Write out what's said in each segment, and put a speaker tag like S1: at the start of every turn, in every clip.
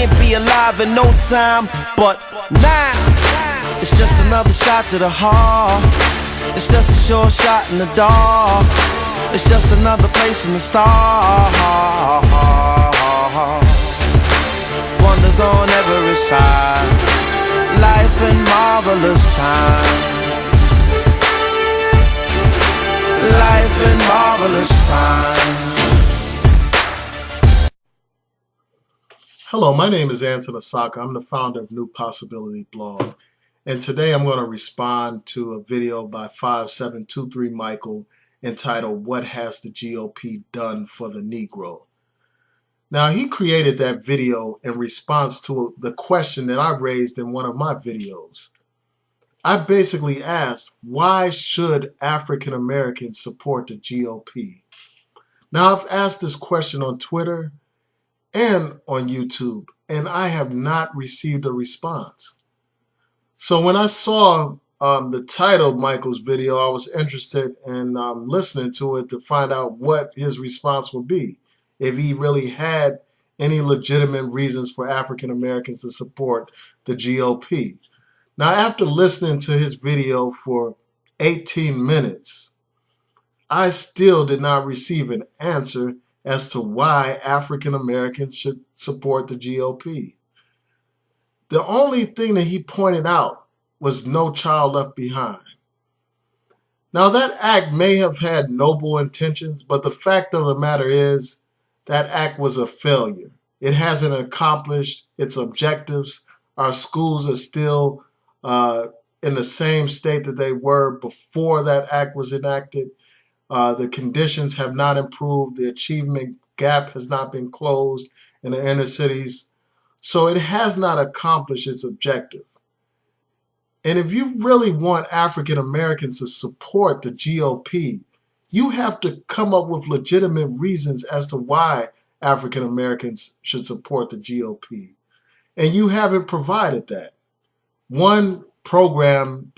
S1: can't be alive in no time. But now, it's just another shot to the heart. It's just a short shot in the dark. It's just another place in the stars. Wonders on every side. Life in marvelous time. Life in marvelous time.
S2: Hello, my name is Anson Asaka. I'm the founder of New Possibility Blog. And today I'm going to respond to a video by 5723 Michael entitled, "What Has the GOP Done for the Negro?" Now, he created that video in response to the question that I raised in one of my videos. I basically asked, why should African Americans support the GOP? Now, I've asked this question on Twitter and on YouTube, and I have not received a response. So when I saw the title of Michael's video, I was interested in listening to it to find out what his response would be, if he really had any legitimate reasons for African Americans to support the GOP. Now, after listening to his video for 18 minutes, I still did not receive an answer as to why African Americans should support the GOP. The only thing that he pointed out was No Child Left Behind. Now, that act may have had noble intentions, but the fact of the matter is that act was a failure. It hasn't accomplished its objectives. Our schools are still in the same state that they were before that act was enacted. The conditions have not improved. The achievement gap has not been closed in the inner cities. So it has not accomplished its objective. And if you really want African Americans to support the GOP, you have to come up with legitimate reasons as to why African Americans should support the GOP. And you haven't provided that. One program,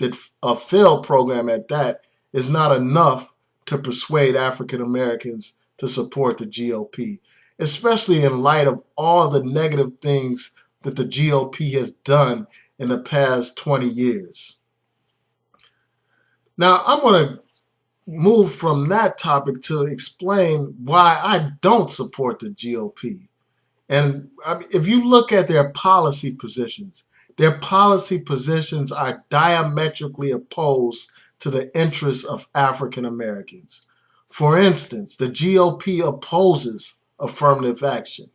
S2: a failed program at that, is not enough to persuade African Americans to support the GOP, especially in light of all the negative things that the GOP has done in the past 20 years. Now, I'm going to move from that topic to explain why I don't support the GOP. And if you look at their policy positions are diametrically opposed to the interests of African Americans. For instance, the GOP opposes affirmative action.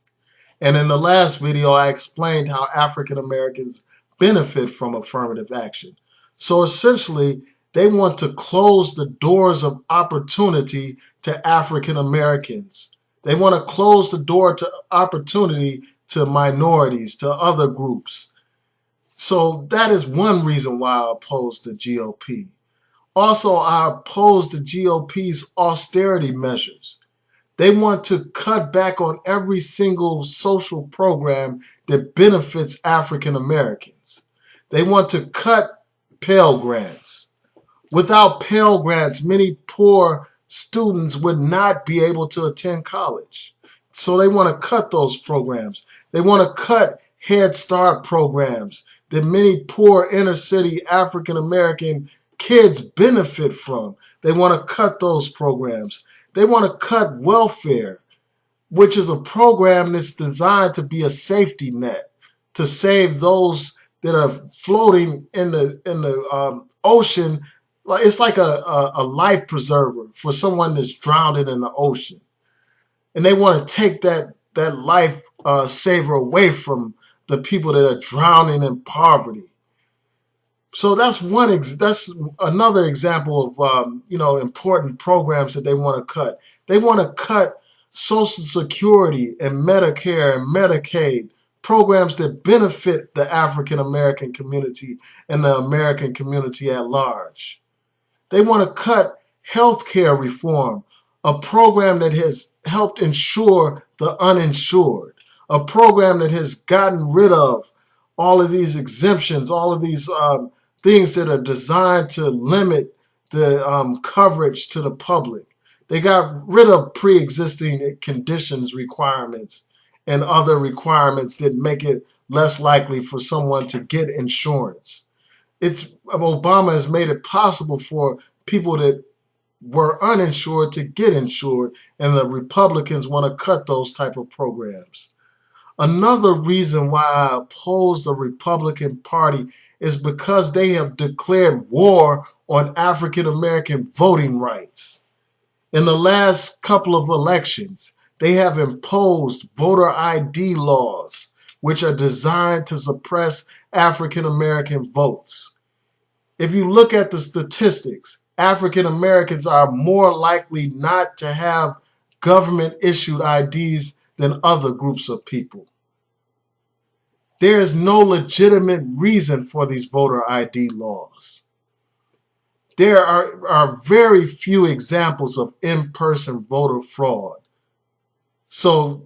S2: And in the last video, I explained how African Americans benefit from affirmative action. So essentially, they want to close the doors of opportunity to African Americans. They want to close the door to opportunity to minorities, to other groups. So that is one reason why I oppose the GOP. Also, I oppose the GOP's austerity measures. They want to cut back on every single social program that benefits African Americans. They want to cut Pell Grants. Without Pell Grants, many poor students would not be able to attend college. So they want to cut those programs. They want to cut Head Start programs that many poor inner city African American kids benefit from. They want to cut those programs. They want to cut welfare, which is a program that's designed to be a safety net to save those that are floating in the ocean. It's like a life preserver for someone that's drowning in the ocean. And they want to take that life saver away from the people that are drowning in poverty. So that's another example of important programs that they want to cut. They want to cut Social Security and Medicare and Medicaid, programs that benefit the African American community and the American community at large. They want to cut health care reform, a program that has helped insure the uninsured, a program that has gotten rid of all of these exemptions, all of these things that are designed to limit the coverage to the public. They got rid of pre-existing conditions requirements and other requirements that make it less likely for someone to get insurance. Obama has made it possible for people that were uninsured to get insured, and the Republicans want to cut those type of programs. Another reason why I oppose the Republican Party is because they have declared war on African American voting rights. In the last couple of elections, they have imposed voter ID laws, which are designed to suppress African American votes. If you look at the statistics, African Americans are more likely not to have government issued IDs than other groups of people. There is no legitimate reason for these voter ID laws. There are very few examples of in-person voter fraud. So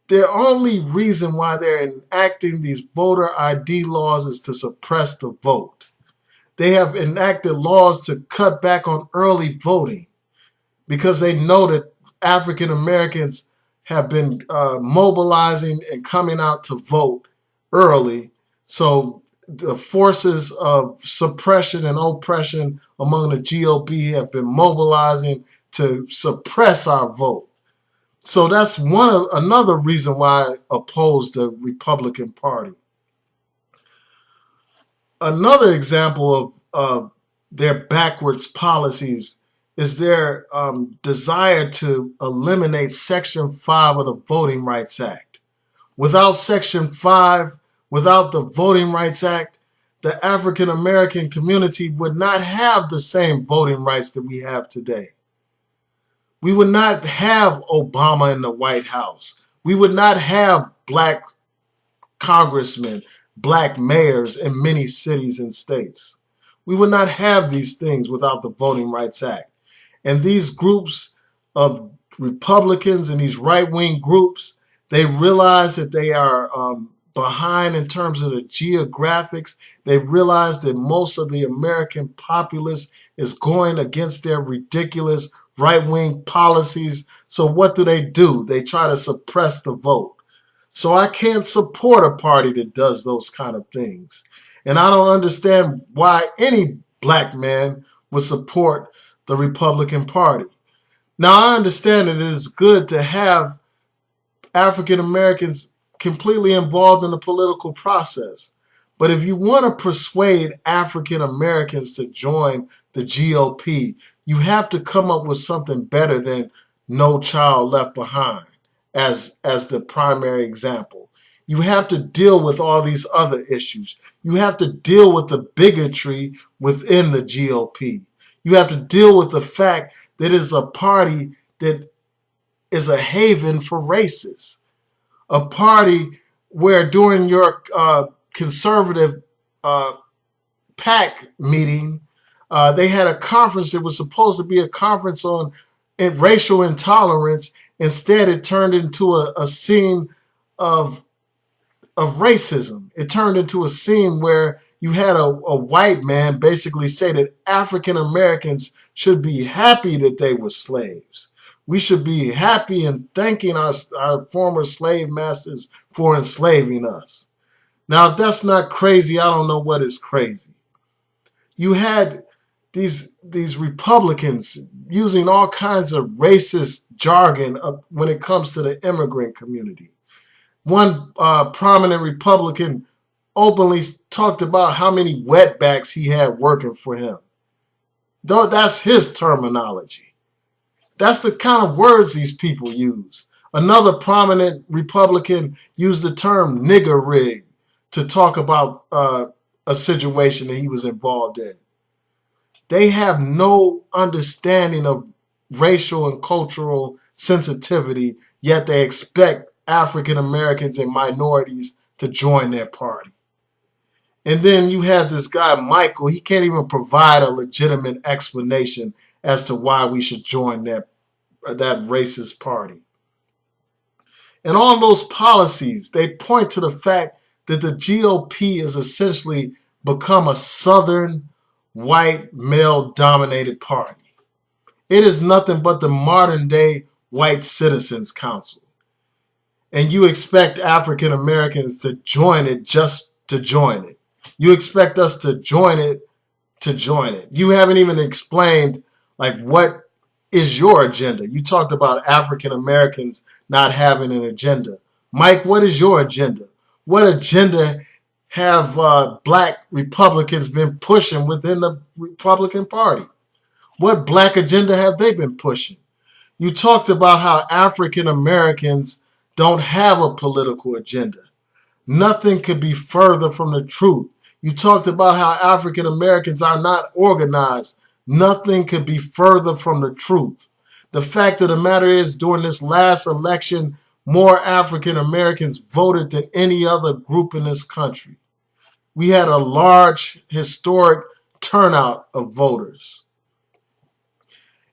S2: the only reason why they're enacting these voter ID laws is to suppress the vote. They have enacted laws to cut back on early voting because they know that African Americans have been mobilizing and coming out to vote early. So the forces of suppression and oppression among the GOP have been mobilizing to suppress our vote. So that's another reason why I oppose the Republican Party. Another example of their backwards policies is their desire to eliminate Section 5 of the Voting Rights Act. Without Section 5, without the Voting Rights Act, the African American community would not have the same voting rights that we have today. We would not have Obama in the White House. We would not have black congressmen, black mayors in many cities and states. We would not have these things without the Voting Rights Act. And these groups of Republicans and these right-wing groups, they realize that they are behind in terms of the geographics. They realize that most of the American populace is going against their ridiculous right-wing policies. So what do? They try to suppress the vote. So I can't support a party that does those kind of things. And I don't understand why any black man would support the Republican Party. Now, I understand that it is good to have African Americans completely involved in the political process. But if you want to persuade African Americans to join the GOP, you have to come up with something better than No Child Left Behind as the primary example. You have to deal with all these other issues. You have to deal with the bigotry within the GOP. You have to deal with the fact that it is a party that is a haven for racists. A party where during your conservative PAC meeting, they had a conference that was supposed to be a conference on racial intolerance. Instead, it turned into a scene of racism. It turned into a scene where you had a white man basically say that African Americans should be happy that they were slaves. We should be happy and thanking our former slave masters for enslaving us. Now, if that's not crazy, I don't know what is crazy. You had these Republicans using all kinds of racist jargon when it comes to the immigrant community. One prominent Republican openly talked about how many wetbacks he had working for him. Though that's his terminology. That's the kind of words these people use. Another prominent Republican used the term nigger rig to talk about a situation that he was involved in. They have no understanding of racial and cultural sensitivity, yet they expect African Americans and minorities to join their party. And then you have this guy, Michael. He can't even provide a legitimate explanation as to why we should join that racist party. And all those policies, they point to the fact that the GOP has essentially become a Southern white male-dominated party. It is nothing but the modern-day white citizens council. and you expect African Americans to join it just to join it. You expect us to join it to join it. You haven't even explained, like, what is your agenda. You talked about African Americans not having an agenda. Mike, what is your agenda? What agenda have black Republicans been pushing within the Republican Party? What black agenda have they been pushing? You talked about how African Americans don't have a political agenda. Nothing could be further from the truth. You talked about how African Americans are not organized. Nothing could be further from the truth. The fact of the matter is, during this last election, more African Americans voted than any other group in this country. We had a large historic turnout of voters.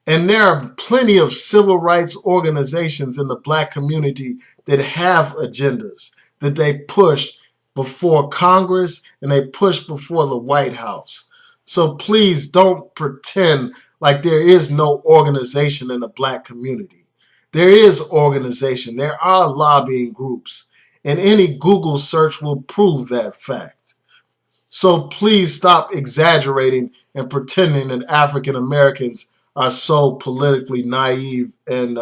S2: And there are plenty of civil rights organizations in the black community that have agendas that they push before Congress and they push before the White House. So please don't pretend like there is no organization in the black community. There is organization. There are lobbying groups. And any Google search will prove that fact. So please stop exaggerating and pretending that African Americans are so politically naive and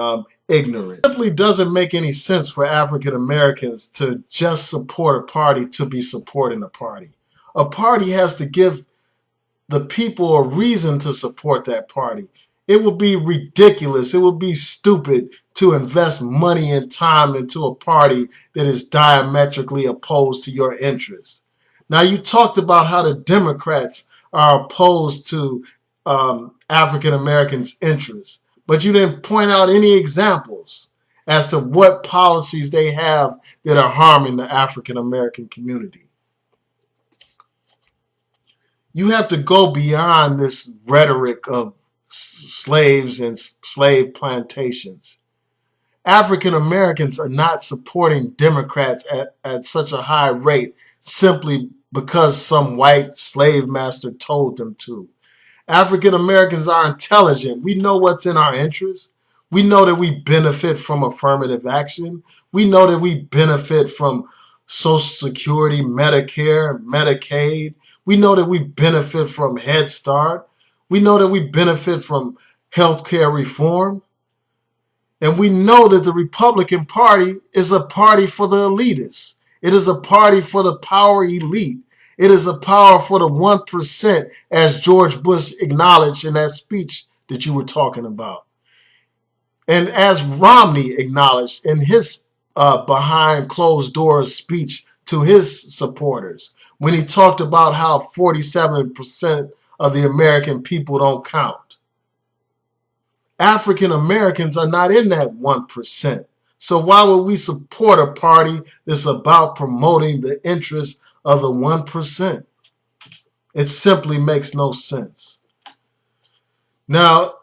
S2: ignorant. It simply doesn't make any sense for African Americans to just support a party to be supporting a party. A party has to give the people a reason to support that party. It would be ridiculous. It would be stupid to invest money and time into a party that is diametrically opposed to your interests. Now, you talked about how the Democrats are opposed to African Americans' interests, but you didn't point out any examples as to what policies they have that are harming the African American community. You have to go beyond this rhetoric of slaves and slave plantations. African Americans are not supporting Democrats at such a high rate simply because some white slave master told them to. African Americans are intelligent. We know what's in our interest. We know that we benefit from affirmative action. We know that we benefit from Social Security, Medicare, Medicaid. We know that we benefit from Head Start. We know that we benefit from healthcare reform. And we know that the Republican Party is a party for the elitists. It is a party for the power elite. It is a power for the 1%, as George Bush acknowledged in that speech that you were talking about. And as Romney acknowledged in his behind closed doors speech to his supporters, when he talked about how 47% of the American people don't count. African Americans are not in that 1%. So why would we support a party that's about promoting the interests of the 1%? It simply makes no sense. Now,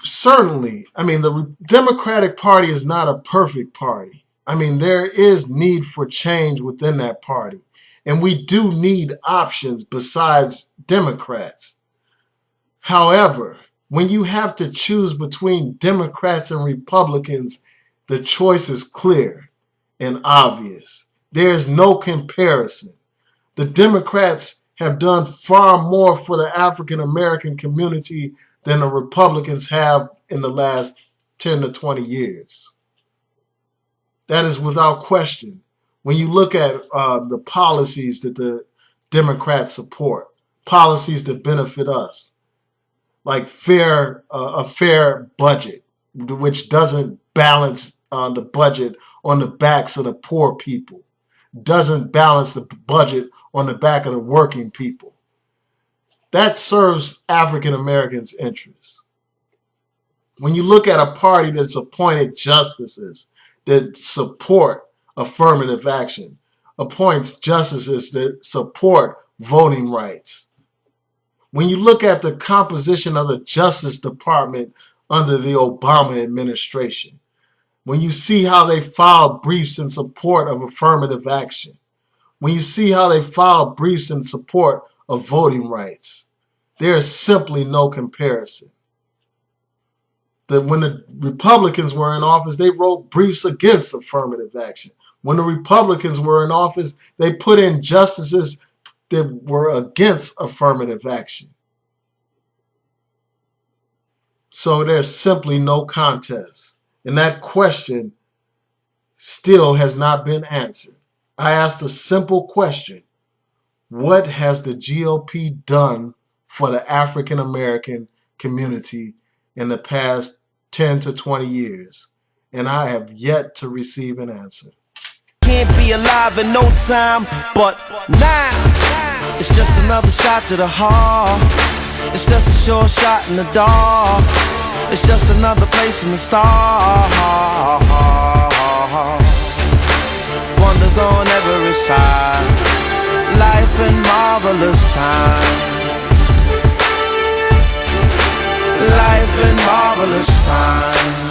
S2: certainly, the Democratic Party is not a perfect party. There is need for change within that party. And we do need options besides Democrats. However, when you have to choose between Democrats and Republicans, the choice is clear and obvious. There is no comparison. The Democrats have done far more for the African American community than the Republicans have in the last 10 to 20 years. That is without question. When you look at the policies that the Democrats support, policies that benefit us, like a fair budget, which doesn't balance the budget on the backs of the poor people, doesn't balance the budget on the back of the working people. That serves African Americans' interests. When you look at a party that's appointed justices that support affirmative action, appoints justices that support voting rights. When you look at the composition of the Justice Department under the Obama administration, when you see how they filed briefs in support of affirmative action, when you see how they filed briefs in support of voting rights, there is simply no comparison. that when the Republicans were in office, they wrote briefs against affirmative action. When the Republicans were in office, they put in justices that were against affirmative action. So there's simply no contest. And that question still has not been answered. I asked a simple question. What has the GOP done for the African American community in the past 10 to 20 years? And I have yet to receive an answer.
S1: Can't be alive in no time, but now it's just another shot to the heart. It's just a short shot in the dark. It's just another place in the stars. Wonders on every side. Life in marvelous time. Life in marvelous time.